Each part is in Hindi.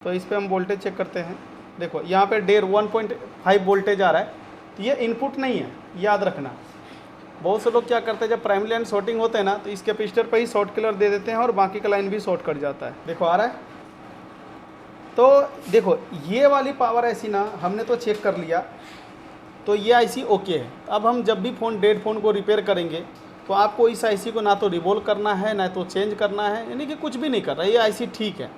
तो इस पर हम वोल्टेज चेक करते हैं। देखो यहाँ पे 1.5 वोल्टेज आ रहा है, तो ये इनपुट नहीं है, याद रखना। बहुत से लोग क्या करते हैं, जब प्राइमरी लाइन शॉर्टिंग होते हैं ना, तो इस कैपेसिटर पर ही शॉर्ट किलर दे देते हैं और बाकी का लाइन भी शॉर्ट कट जाता है। देखो आ रहा है। तो देखो ये वाली पावर ऐसी ना हमने तो चेक कर लिया, तो ये आईसी ओके है। अब हम जब भी डेड फ़ोन को रिपेयर करेंगे तो आपको इस आईसी को ना तो रिवोल्व करना है ना तो चेंज करना है, यानी कि कुछ भी नहीं कर रहा है, ये आईसी ठीक है।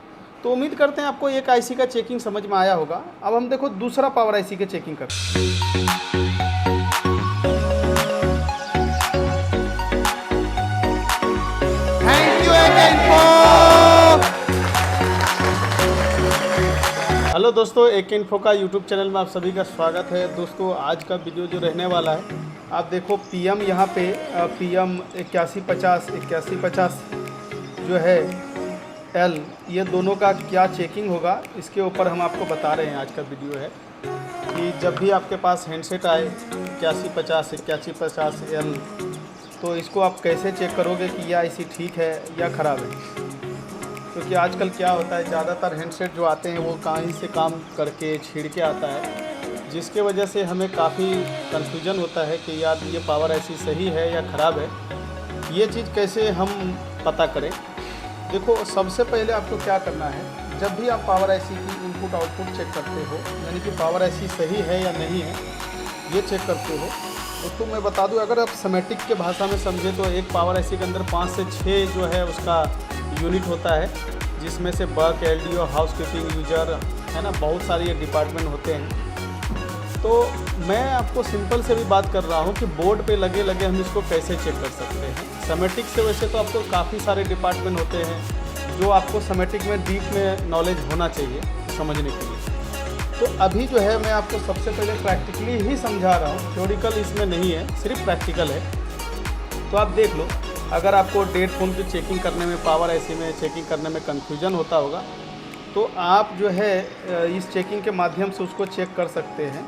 तो उम्मीद करते हैं आपको एक आईसी का चेकिंग समझ में आया होगा। अब हम देखो दूसरा पावर आईसी के चेकिंग करते हैं। थैंक यू हेलो दोस्तों, एक इन्फो का यूट्यूब चैनल में आप सभी का स्वागत है। दोस्तों आज का वीडियो जो रहने वाला है, आप देखो पीएम यहाँ पे पीएम 8150 जो है एल, ये दोनों का क्या चेकिंग होगा इसके ऊपर हम आपको बता रहे हैं। आज का वीडियो है कि जब भी आपके पास हैंडसेट आए 8150 एल, तो इसको आप कैसे चेक करोगे कि यह आईसी ठीक है या ख़राब है। क्योंकि आजकल क्या होता है, ज़्यादातर हैंडसेट जो आते हैं वो कहीं से काम करके छीड़ के आता है, जिसके वजह से हमें काफ़ी कन्फ्यूजन होता है कि यार ये पावर आईसी सही है या ख़राब है। ये चीज़ कैसे हम पता करें। देखो सबसे पहले आपको क्या करना है, जब भी आप पावर आईसी की इनपुट आउटपुट चेक करते हो, यानी कि पावर आईसी सही है या नहीं है ये चेक करते हो, तो मैं बता दूं, अगर आप समेटिक के भाषा में समझे तो एक पावर आईसी के अंदर 5 से 6 जो है उसका यूनिट होता है, जिसमें से बक, एलडीओ, हाउसकीपिंग, यूजर है ना, बहुत सारे ये डिपार्टमेंट होते हैं। तो मैं आपको सिंपल से भी बात कर रहा हूँ कि बोर्ड पे लगे हम इसको कैसे चेक कर सकते हैं। समेटिक से वैसे तो आपको काफ़ी सारे डिपार्टमेंट होते हैं जो आपको समेटिक में डीप में नॉलेज होना चाहिए समझने के लिए। तो अभी जो है मैं आपको सबसे पहले प्रैक्टिकली ही समझा रहा हूँ, थ्योरिकल इसमें नहीं है, सिर्फ प्रैक्टिकल है। तो आप देख लो, अगर आपको डेड फ़ोन की चेकिंग करने में, पावर आईसी में चेकिंग करने में कन्फ्यूजन होता होगा, तो आप जो है इस चेकिंग के माध्यम से उसको चेक कर सकते हैं,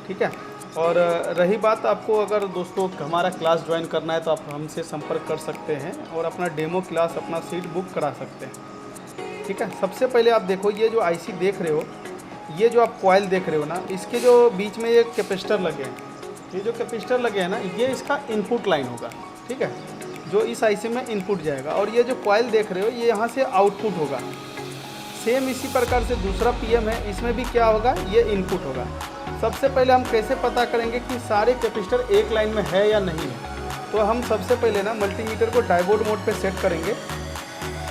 ठीक है। और रही बात, आपको अगर दोस्तों हमारा क्लास ज्वाइन करना है तो आप हमसे संपर्क कर सकते हैं और अपना डेमो क्लास, अपना सीट बुक करा सकते हैं, ठीक है। सबसे पहले आप देखो, ये जो आईसी देख रहे हो, ये जो आप कॉइल देख रहे हो ना, इसके जो बीच में ये कैपेसिटर लगे हैं, ये जो कैपेसिटर लगे हैं ना, ये इसका इनपुट लाइन होगा, ठीक है, जो इस आईसी में इनपुट जाएगा। और ये जो कॉइल देख रहे हो, ये यहाँ से आउटपुट होगा। सेम इसी प्रकार से दूसरा पीएम है, इसमें भी क्या होगा, ये इनपुट होगा। सबसे पहले हम कैसे पता करेंगे कि सारे कैपेसिटर एक लाइन में है या नहीं है, तो हम सबसे पहले ना मल्टीमीटर को डायोड मोड पे सेट करेंगे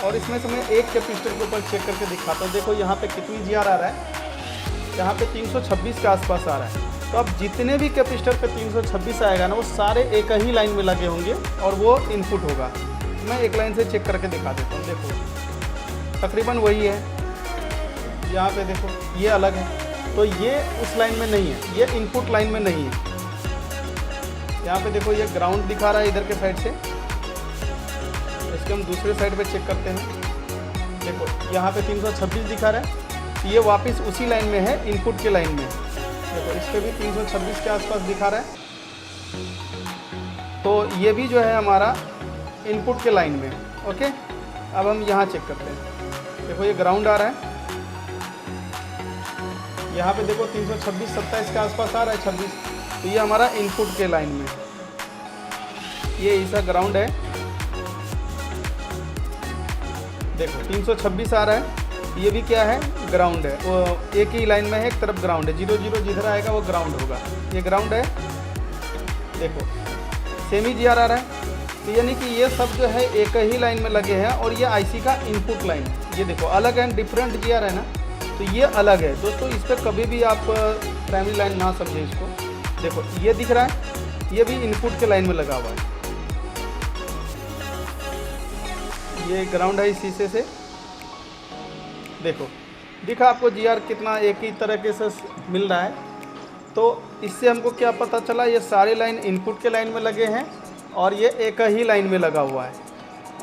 और इसमें से मैं एक कैपेसिटर के ऊपर चेक करके दिखाता हूँ। देखो यहाँ पे कितनी जीआर आ रहा है, यहाँ पे 326 के आसपास आ रहा है। तो अब जितने भी कैपेसिटर पे 326 आएगा ना, वो सारे एक ही लाइन में लगे होंगे और वो इनपुट होगा। मैं एक लाइन से चेक करके दिखा देता हूँ। देखो तकरीबन वही है, यहाँ पे देखो ये अलग है, तो ये उस लाइन में नहीं है, ये इनपुट लाइन में नहीं है। यहाँ पे देखो ये ग्राउंड दिखा रहा है इधर के साइड से, इसके हम दूसरे साइड पे चेक करते हैं। देखो यहाँ पे 326 दिखा रहा है, तो ये वापस उसी लाइन में है, इनपुट के लाइन में। देखो इस पर भी 326 के आसपास दिखा रहा है, तो ये भी जो है हमारा इनपुट के लाइन में। ओके, अब हम यहाँ चेक करते हैं। देखो ये ग्राउंड आ रहा है, यहाँ पे देखो 326, 27 के आसपास आ रहा है, 26, तो ये हमारा इनपुट के लाइन में। ये ऐसा ग्राउंड है, देखो 326 आ रहा है, ये भी क्या है, ग्राउंड है। वो एक ही लाइन में है, एक तरफ ग्राउंड है, 00 जिधर आएगा वो ग्राउंड होगा, ये ग्राउंड है। देखो सेमी जीआर आ रहा है, तो यानी कि ये सब जो है एक ही लाइन में लगे हैं और ये आईसी का इनपुट लाइन है। ये देखो अलग है, डिफरेंट जीआर है ना, तो ये अलग है दोस्तों। इस पर कभी भी आप प्राइमरी लाइन ना समझे इसको। देखो ये दिख रहा है, ये भी इनपुट के लाइन में लगा हुआ है, ये ग्राउंड है इस शीशे से। देखो दिखा आपको जीआर कितना एक ही तरीके से मिल रहा है। तो इससे हमको क्या पता चला, ये सारे लाइन इनपुट के लाइन में लगे हैं और ये एक ही लाइन में लगा हुआ है।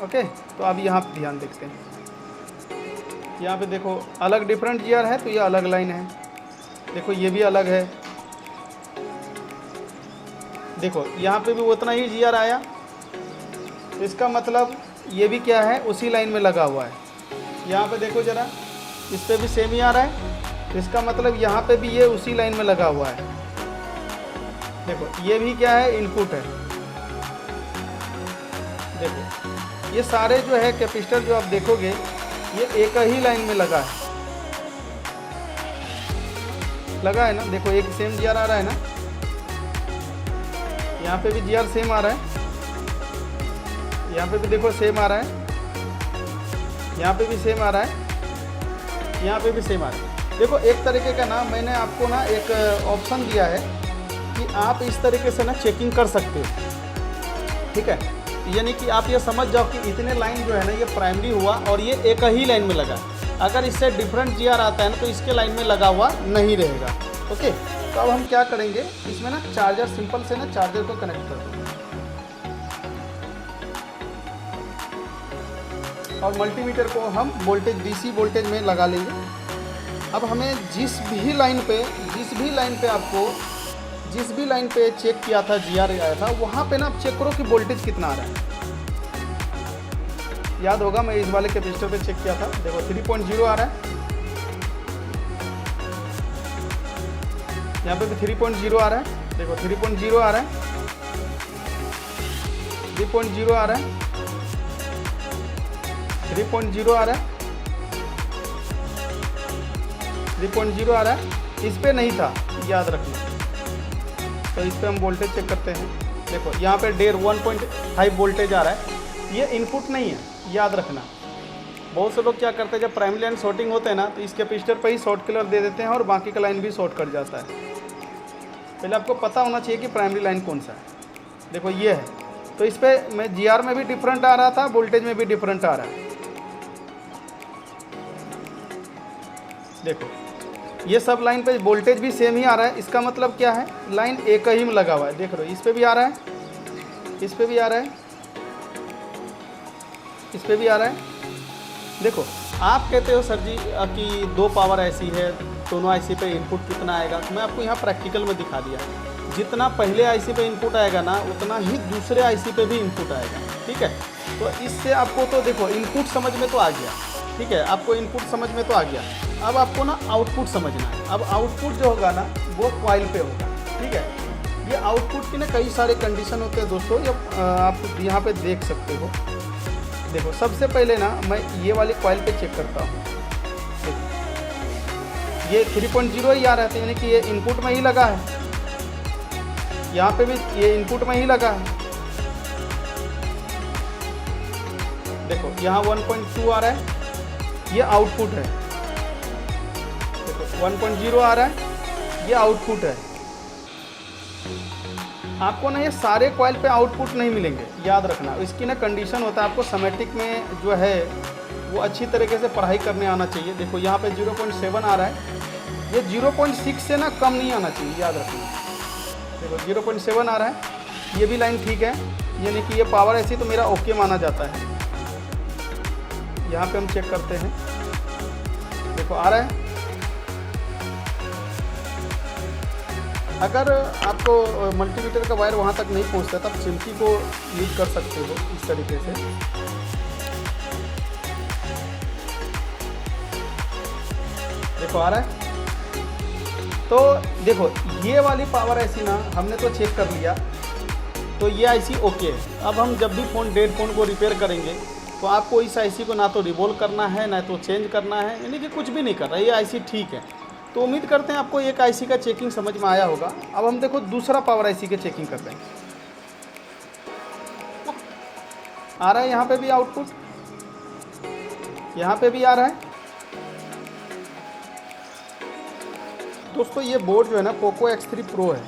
ओके, तो अब यहाँ पे ध्यान देखते हैं। यहाँ पे देखो अलग डिफरेंट जीआर है, तो ये अलग लाइन है। देखो ये भी अलग है, देखो यहाँ पे भी उतना ही जीआर आया, तो इसका मतलब ये भी क्या है, उसी लाइन में लगा हुआ है। यहाँ पे देखो ज़रा, इस पे भी सेम ही आ रहा है। तो इसका मतलब यहाँ पे भी ये उसी लाइन में लगा हुआ है। देखो ये भी क्या है, इनपुट है। देखो ये सारे जो है कैपेसिटर जो आप देखोगे ये एक ही लाइन में लगा है ना। देखो एक सेम GR आ रहा है ना, यहाँ पे भी GR सेम आ रहा है, यहाँ पे भी देखो सेम आ रहा है, यहाँ पे भी सेम आ रहा है, यहाँ पे भी सेम आ रहा है। देखो एक तरीके का ना मैंने आपको ना एक ऑप्शन दिया है कि आप इस तरीके से ना चेकिंग कर सकते हो, ठीक है। यानी कि आप ये समझ जाओ कि इतने लाइन जो है ना ये प्राइमरी हुआ और ये एक ही लाइन में लगा। अगर इससे डिफरेंट GR आता है ना तो इसके लाइन में लगा हुआ नहीं रहेगा। ओके, तो अब हम क्या करेंगे, इसमें ना चार्जर सिंपल से ना चार्जर को कनेक्ट कर देंगे और मल्टीमीटर को हम वोल्टेज DC वोल्टेज में लगा लेंगे। अब हमें जिस भी लाइन पे चेक किया था GR आया था, वहाँ पे ना आप चेक करो कि वोल्टेज कितना आ रहा है। याद होगा मैं इस वाले कैपेसिटर पे चेक किया था। देखो 3.0 आ रहा है, यहाँ पे भी 3.0 आ रहा है। देखो 3.0 आ रहा है, 3.0 आ रहा है, 3.0 आ रहा है, 3.0 आ रहा है। इस पे नहीं था, याद रखना। तो इस पे हम वोल्टेज चेक करते हैं। देखो यहाँ पे 1.5 वोल्टेज आ रहा है, ये इनपुट नहीं है, याद रखना। बहुत से लोग क्या करते हैं, जब प्राइमरी लाइन शॉर्टिंग होते हैं ना तो इस कैपेसिटर पर ही शॉर्ट कलर दे देते हैं और बाकी का लाइन भी शॉर्ट कर जाता है। पहले आपको पता होना चाहिए कि प्राइमरी लाइन कौन सा है। देखो ये है, तो इस पर मैं GR में भी डिफरेंट आ रहा था, वोल्टेज में भी डिफरेंट आ रहा है। देखो ये सब लाइन पे वोल्टेज भी सेम ही आ रहा है। इसका मतलब क्या है, लाइन एक ही में लगा हुआ है। देख लो इस पे भी आ रहा है, इस पे भी आ रहा है, इस पे भी आ रहा है। देखो आप कहते हो सर जी कि 2 पावर ऐसी है, दोनों IC पे इनपुट कितना आएगा, तो मैं आपको यहाँ प्रैक्टिकल में दिखा दिया। जितना पहले IC पे इनपुट आएगा ना उतना ही दूसरे IC पे भी इनपुट आएगा, ठीक है। तो इससे आपको तो देखो इनपुट समझ में तो आ गया, ठीक है, आपको इनपुट समझ में तो आ गया। अब आपको ना आउटपुट समझना है। अब आउटपुट जो होगा ना वो कॉइल पे होगा, ठीक है। ये आउटपुट की ना कई सारे कंडीशन होते हैं दोस्तों, जब आप यहाँ पे देख सकते हो। देखो सबसे पहले ना मैं ये वाली कॉइल पे चेक करता हूँ। ये 3.0 ही आ रहा है, यानी कि ये इनपुट में ही लगा है। यहाँ पे भी ये इनपुट में ही लगा है। देखो यहाँ 1.2 आ रहा है, ये आउटपुट है। देखो 1.0 आ रहा है, ये आउटपुट है। आपको ना ये सारे कॉइल पे आउटपुट नहीं मिलेंगे, याद रखना। इसकी ना कंडीशन होता है, आपको समेटिक में जो है वो अच्छी तरीके से पढ़ाई करने आना चाहिए। देखो यहाँ पे 0.7 आ रहा है, ये 0.6 से ना कम नहीं आना चाहिए, याद रखना। देखो 0.7 आ रहा है, ये भी लाइन ठीक है, यानी कि ये पावर ऐसी तो मेरा ओके माना जाता है। यहाँ पे हम चेक करते हैं। देखो आ रहा है। अगर आपको मल्टीमीटर का वायर वहाँ तक नहीं पहुँचता तब चिमटी को यूज कर सकते हो इस तरीके से। देखो आ रहा है। तो देखो ये वाली पावर ऐसी ना हमने तो चेक कर लिया, तो ये IC ओके है। अब हम जब भी डेड फ़ोन को रिपेयर करेंगे तो आपको इस IC को ना तो रिवॉल्व करना है ना तो चेंज करना है, यानी कि कुछ भी नहीं कर रहा है, ये IC ठीक है। तो उम्मीद करते हैं आपको एक IC का चेकिंग समझ में आया होगा। अब हम देखो दूसरा पावर IC के चेकिंग करते हैं। आ रहा है यहाँ पे भी आउटपुट, यहाँ पे भी आ रहा है। दोस्तों ये बोर्ड जो है ना पोको X3 Pro है,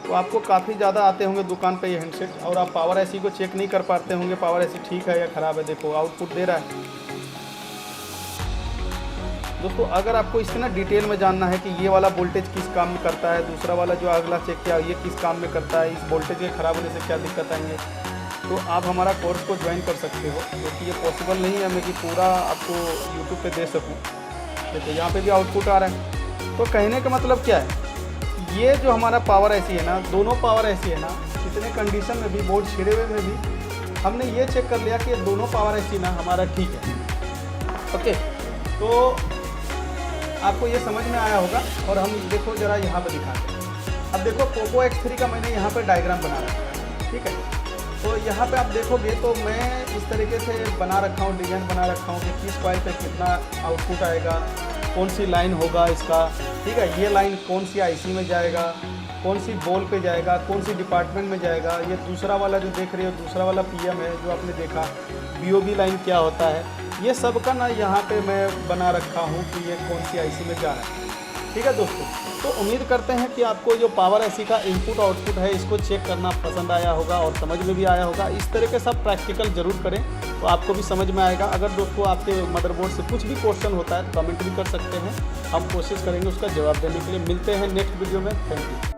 तो आपको काफ़ी ज़्यादा आते होंगे दुकान पे ये हैंडसेट, और आप पावर IC को चेक नहीं कर पाते होंगे पावर IC ठीक है या ख़राब है। देखो आउटपुट दे रहा है। दोस्तों अगर आपको इसके ना डिटेल में जानना है कि ये वाला वोल्टेज किस काम में करता है, दूसरा वाला जो अगला चेक किया ये किस काम में करता है, इस वोल्टेज के ख़राब होने से क्या दिक्कत आएंगे, तो आप हमारा कोर्स को ज्वाइन कर सकते हो, क्योंकि ये पॉसिबल नहीं है मैं कि पूरा आपको यूट्यूब पे दे सकूँ। देखो यहाँ पे भी आउटपुट आ रहा है। तो कहने का मतलब क्या है, ये जो हमारा पावर IC है ना, दोनों पावर IC है ना, इतने कंडीशन में भी, बोर्ड छिड़े हुए में भी हमने ये चेक कर लिया कि ये दोनों पावर IC ना हमारा ठीक है। ओके, तो आपको ये समझ में आया होगा। और हम देखो ज़रा यहाँ पर दिखाते हैं। अब देखो पोको X3 का मैंने यहाँ पर डायग्राम बना रखा है, ठीक है। तो यहाँ पे आप देखोगे तो मैं इस तरीके से बना रखा हूँ, डिज़ाइन बना रखा हूँ कि किस कॉइल पे कितना आउटपुट आएगा, कौन सी लाइन होगा इसका, ठीक है। ये लाइन कौन सी आईसी में जाएगा, कौन सी बॉल पे जाएगा, कौन सी डिपार्टमेंट में जाएगा। ये दूसरा वाला जो देख रहे हो, दूसरा वाला पीएम है जो आपने देखा, बीओबी लाइन क्या होता है, ये सब का ना यहाँ पे मैं बना रखा हूँ कि ये कौन सी आईसी में जा रहा है, ठीक है दोस्तों। तो उम्मीद करते हैं कि आपको जो पावर आईसी का इनपुट आउटपुट है इसको चेक करना पसंद आया होगा और समझ में भी आया होगा। इस तरह के सब प्रैक्टिकल ज़रूर करें तो आपको भी समझ में आएगा। अगर दोस्तों आपके मदरबोर्ड से कुछ भी क्वेश्चन होता है तो कमेंट भी कर सकते हैं, हम कोशिश करेंगे उसका जवाब देने के लिए। मिलते हैं नेक्स्ट वीडियो में। Thank you.